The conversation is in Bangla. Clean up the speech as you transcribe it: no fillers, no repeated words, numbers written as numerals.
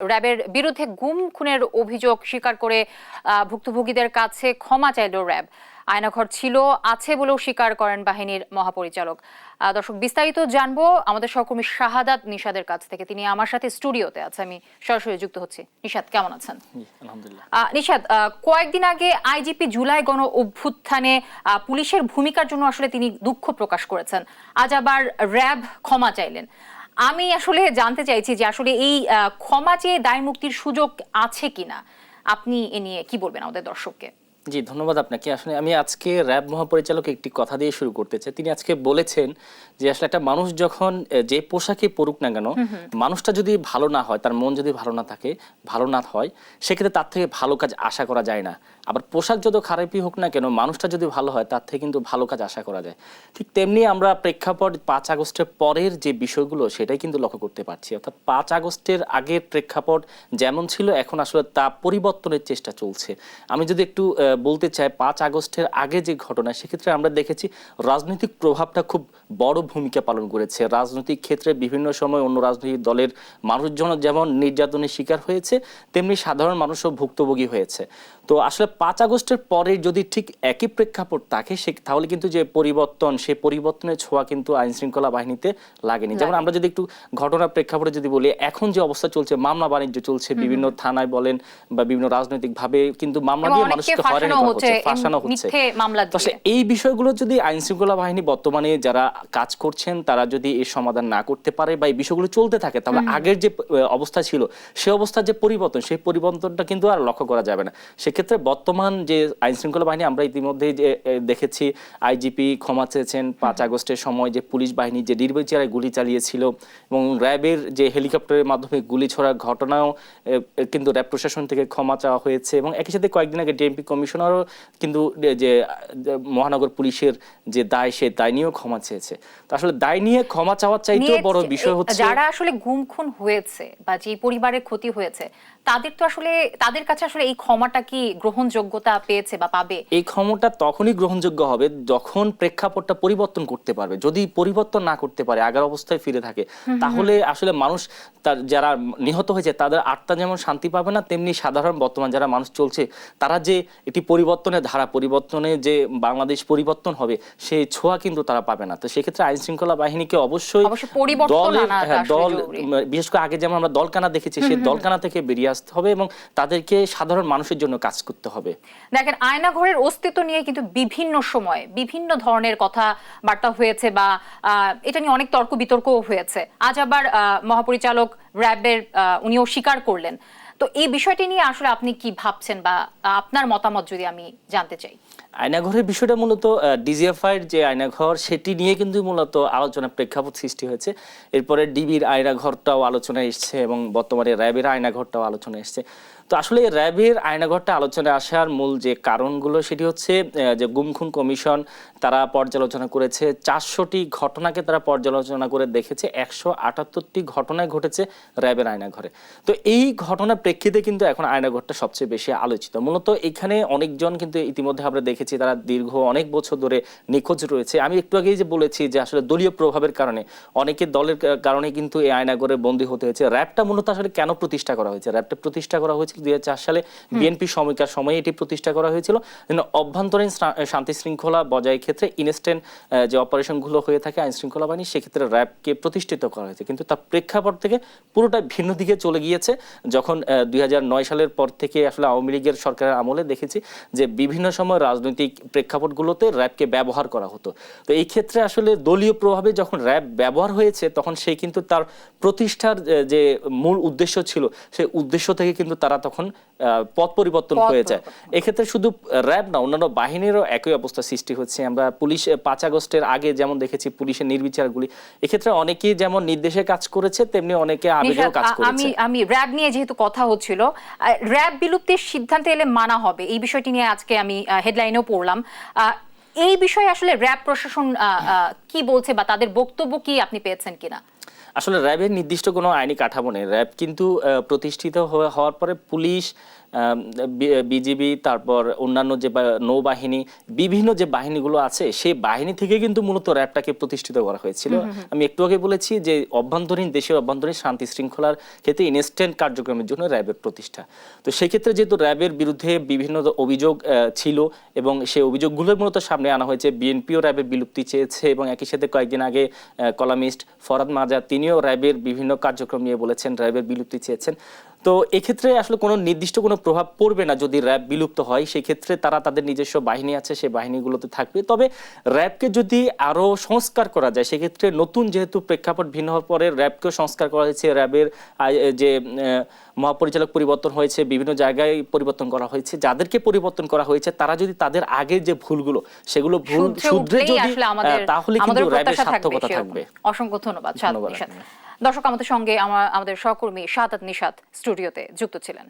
র্যাবের বিরুদ্ধে গুম খুনের অভিযোগ স্বীকার করে ভুক্তভোগীদের কাছে ক্ষমা চাইল র্যাব। আয়নাঘর ছিল আছে বলেও স্বীকার করেন বাহিনীর মহাপরিচালক। দর্শক, বিস্তারিত জানবো আমাদের সহকর্মী শাহাদাত নিশাদের কাছ থেকে। তিনি আমার সাথে স্টুডিওতে আছে, আমি সরাসরি যুক্ত হচ্ছি। নিশাদ, কেমন আছেন? আলহামদুলিল্লাহ। নিশাদ, কয়েকদিন আগে আইজিপি জুলাই গণ অভ্যুত্থানে পুলিশের ভূমিকার জন্য আসলে তিনি দুঃখ প্রকাশ করেছেন। আজ আবার র্যাব ক্ষমা চাইলেন। আমি আসলে জানতে চাইছি যে আসলে এই ক্ষমা চেয়ে দায় মুক্তির সুযোগ আছে কিনা, আপনি এ নিয়ে কি বলবেন আমাদের দর্শককে? জি, ধন্যবাদ আপনাকে। আসলে আমি আজকে র্যাব মহাপরিচালক একটি কথা দিয়ে শুরু করতে চাই। তিনি আজকে বলেছেন যে আসলে একটা মানুষ যখন যে পোশাকে পড়ুক না কেন, মানুষটা যদি ভালো না হয়, তার মন যদি ভালো না থাকে, ভালো না হয়, সেক্ষেত্রে তার থেকে ভালো কাজ আশা করা যায় না। আবার পোশাক যত খারাপই হোক না কেন, মানুষটা যদি ভালো হয়, তার থেকে কিন্তু ভালো কাজ আশা করা যায়। ঠিক তেমনি আমরা প্রেক্ষাপট 5 আগস্টের পরের যে বিষয়গুলো, সেটাই কিন্তু লক্ষ্য করতে পারছি। অর্থাৎ 5 আগস্টের আগের প্রেক্ষাপট যেমন ছিল, এখন আসলে তা পরিবর্তনের চেষ্টা চলছে। আমি যদি একটু বলতে চাই, 5 আগস্টের আগে যে ঘটনা, সেক্ষেত্রে আমরা দেখেছি রাজনৈতিক প্রভাবটা খুব বড় ভূমিকা পালন করেছে। রাজনৈতিক ক্ষেত্রে বিভিন্ন সময় অন্য রাজনৈতিক দলের মানুষজন যেমন নির্যাতনের শিকার হয়েছে, তেমনি সাধারণ মানুষও ভুক্তভোগী হয়েছে। তো আসলে 5 আগস্টের পরে যদি ঠিক একই প্রেক্ষাপট থাকে, তাহলে কিন্তু যে পরিবর্তন, সেই পরিবর্তনের ছোঁয়া কিন্তু আইন শৃঙ্খলা বাহিনীতে লাগেনি। যেমন আমরা যদি একটু ঘটনার প্রেক্ষাপটে যদি বলি, এখন যে অবস্থা চলছে, মামলা বাণিজ্য চলছে, বিভিন্ন থানায় বলেন বা বিভিন্ন রাজনৈতিক ভাবে কিন্তু মামলা দিয়ে মানুষকে হয়রানি করা হচ্ছে, ফাঁসানো হচ্ছে। তো এই বিষয়গুলো যদি আইন শৃঙ্খলা বাহিনী বর্তমানে যারা কাজ করছেন, তারা যদি এর সমাধান না করতে পারে বা এই বিষয়গুলো চলতে থাকে, তাহলে আগের যে অবস্থা ছিল, সেই অবস্থার যে পরিবর্তন, সেই পরিবর্তনটা কিন্তু আর লক্ষ্য করা যাবে না। সেক্ষেত্রে বর্তমান যে আইন শৃঙ্খলা বাহিনী, আমরা ইতিমধ্যেই যে দেখেছি আইজিপি ক্ষমা চেয়েছেন 5 আগস্টের সময় যে পুলিশ বাহিনী যে নির্বিচারে গুলি চালিয়েছিল, এবং র্যাবের যে হেলিকপ্টারের মাধ্যমে গুলি ছোড়ার ঘটনাও কিন্তু র্যাব প্রশাসন থেকে ক্ষমা চাওয়া হয়েছে। এবং একই সাথে কয়েকদিন আগে ডিএমপি কমিশনারও কিন্তু যে মহানগর পুলিশের যে দায়, সে দায় নিয়েও ক্ষমা চেয়েছে। তো আসলে দায় নিয়ে ক্ষমা চাওয়ার চাইতেও বড় বিষয় হচ্ছে যারা আসলে গুম খুন হয়েছে বা যে পরিবারের ক্ষতি হয়েছে, তাদের তো আসলে, তাদের কাছে আসলে এই ক্ষমাটা কি গ্রহণযোগ্যতা পেয়েছে বা পাবে? এই ক্ষমতা তখনই গ্রহণযোগ্য হবে যখন প্রেক্ষাপটটা পরিবর্তন করতে পারবে। যদি পরিবর্তন না করতে পারে, আগের অবস্থায় ফিরে থাকে, তাহলে আসলে মানুষ, তার যারা নিহত হয়েছে, তাদের আত্মা যেমন শান্তি পাবে না, তেমনি সাধারণ বর্তমান যারা মানুষ চলছে, তারা যে এটি পরিবর্তনের ধারা, পরিবর্তনে যে বাংলাদেশ পরিবর্তন হবে, সেই ছোঁয়া কিন্তু তারা পাবে না। তো সেক্ষেত্রে আইন শৃঙ্খলা বাহিনীকে অবশ্যই দল, বিশেষ করে আগে যেমন আমরা দলকানা দেখেছি, সেই দলকানা থেকে বেরিয়ে আসতে হবে এবং তাদেরকে সাধারণ মানুষের জন্য কাজ করতে হবে। দেখেন, আয়নাঘরের অস্তিত্ব নিয়ে কিন্তু বিভিন্ন সময় বিভিন্ন ধরনের কথা বার্তা হয়েছে বা এটা নিয়ে অনেক তর্ক বিতর্কও হয়েছে। আজ আবার মহাপরিচালক র্যাবের উনিও স্বীকার করলেন। তো এই বিষয়টি নিয়ে আসলে আপনি কি ভাবছেন বা আপনার মতামত যদি আমি জানতে চাই? আয়নাঘরের বিষয়টা মূলত ডিজিএফআইয়ের যে আয়নাঘর, সেটি নিয়ে কিন্তু মূলত আলোচনা প্রেক্ষাপট সৃষ্টি হয়েছে। এরপরে ডিবির আয়নাঘরটাও আলোচনায় এসছে এবং বর্তমানে র্যাবের আয়নাঘরটাও আলোচনায় এসছে। তো আসলে র্যাবের আয়নাঘরটা আলোচনায় আসার মূল যে কারণগুলো, সেটি হচ্ছে যে গুম খুন কমিশন তারা পর্যালোচনা করেছে, 400টি ঘটনাকে তারা পর্যালোচনা করে দেখেছে, 178টি ঘটনায় ঘটেছে র্যাবের আয়নাঘরে। তো এই ঘটনার প্রেক্ষিতে কিন্তু এখন আয়নাঘরটা সবচেয়ে বেশি আলোচিত। মূলত এখানে অনেকজন কিন্তু ইতিমধ্যে আমরা দেখেছি তারা দীর্ঘ অনেক বছর ধরে নিখোঁজ রয়েছে। আমি একটু আগেই যে বলেছি যে আসলে দলীয় প্রভাবের কারণে, অনেকের দলের কারণে কিন্তু এই আয়নাঘরে বন্দী হতে হয়েছে। র্যাবটা মূলত আসলে কেন প্রতিষ্ঠা করা হয়েছে? র্যাবটা প্রতিষ্ঠা করা হয়েছিল 2004 সালে বিএনপি সময়কার সময়ে এটি প্রতিষ্ঠা করা হয়েছিল। অভ্যন্তরীণ শান্তি শৃঙ্খলা বজায় ক্ষেত্রে ইনস্ট্যান্ট যে অপারেশনগুলো হয়ে থাকে আইন শৃঙ্খলা বাহিনী, সেক্ষেত্রে র্যাবকে প্রতিষ্ঠিত করা হয়েছে। কিন্তু তার প্রেক্ষাপট থেকে পুরোটা ভিন্ন দিকে চলে গিয়েছে যখন 2009 সালের পর থেকে আসলে আওয়ামী লীগের সরকারের আমলে দেখেছি যে বিভিন্ন সময় রাজনৈতিক প্রেক্ষাপটগুলোতে র্যাবকে ব্যবহার করা হতো। তো এই ক্ষেত্রে আসলে দলীয় প্রভাবে যখন র্যাব ব্যবহার হয়েছে, তখন সে কিন্তু তার প্রতিষ্ঠার যে মূল উদ্দেশ্য ছিল, সেই উদ্দেশ্য থেকে কিন্তু তারা তখন পথ পরিবর্তন হয়ে যায়। এক্ষেত্রে শুধু র্যাব না, অন্যান্য বাহিনীরও একই অবস্থা সৃষ্টি হচ্ছে। আমরা পুলিশ 5 আগস্টের আগে যেমন দেখেছি পুলিশের নির্বিচারগুলি, এক্ষেত্রে অনেকেই যেমন নির্দেশে কাজ করেছে, তেমনি অনেকে আবেগেও কাজ করেছে। আমি র্যাব নিয়ে যেহেতু কথা হচ্ছিল, র্যাব বিলুপ্তির সিদ্ধান্তে এলে মানা হবে, এই বিষয়টি নিয়ে আজকে আমি হেডলাইনেও পড়লাম। এই বিষয়ে আসলে র্যাব প্রশাসন কি বলছে বা তাদের বক্তব্য কি আপনি পেয়েছেন কিনা? আসলে র্যাবের নির্দিষ্ট কোনো আইনি কাঠামো নেই। র্যাব কিন্তু প্রতিষ্ঠিত হওয়ার পরে পুলিশ, বিজিবি, তারপর অন্যান্য যে নৌবাহিনী, বিভিন্ন যে বাহিনীগুলো আছে সেই বাহিনী থেকে কিন্তু মূলত র্যাবটাকে প্রতিষ্ঠিত করা হয়েছিল। আমি একটু আগে বলেছি যে দেশের অভ্যন্তরীণ শান্তি শৃঙ্খলার ক্ষেত্রে ইনস্ট্যান্ট কার্যক্রমের জন্য র্যাবের প্রতিষ্ঠা। তো সেক্ষেত্রে যেহেতু র্যাবের বিরুদ্ধে বিভিন্ন অভিযোগ ছিল এবং সেই অভিযোগগুলোর মূলত সামনে আনা হয়েছে, বিএনপিও র্যাবের বিলুপ্তি চেয়েছে এবং একই সাথে কয়েকদিন আগে কলামিস্ট ফরহাদ মাহজাব তিনিও র্যাবের বিভিন্ন কার্যক্রম নিয়ে বলেছেন, র্যাবের বিলুপ্তি চেয়েছেন। তো এক্ষেত্রে আসলে কোনো নির্দিষ্ট কোনো প্রভাব পড়বে না যদি র্যাব বিলুপ্ত হয়। সেই ক্ষেত্রে তারা তাদের নিজস্ব বাহিনী আছে, সেই বাহিনীগুলোতে থাকবে। তবে র্যাবকে যদি আরো সংস্কার করা যায়, সেক্ষেত্রে নতুন যেহেতু প্রেক্ষাপট ভিন্ন হওয়ার পরে র্যাবকেও সংস্কার করা হয়েছে, র্যাবের যে মহাপরিচালক পরিবর্তন হয়েছে, বিভিন্ন জায়গায় পরিবর্তন করা হয়েছে, যাদেরকে পরিবর্তন করা হয়েছে তারা যদি তাদের আগের যে ভুলগুলো সেগুলো ভুল শুধরে যদি তাহলে কিন্তু র্যাবের সার্থকতা থাকবে। অসংখ্য ধন্যবাদ সাদাত নিশাত। দর্শক, আমাদের সঙ্গে আমাদের সহকর্মী সাদাত নিশাত স্টুডিওতে যুক্ত ছিলেন।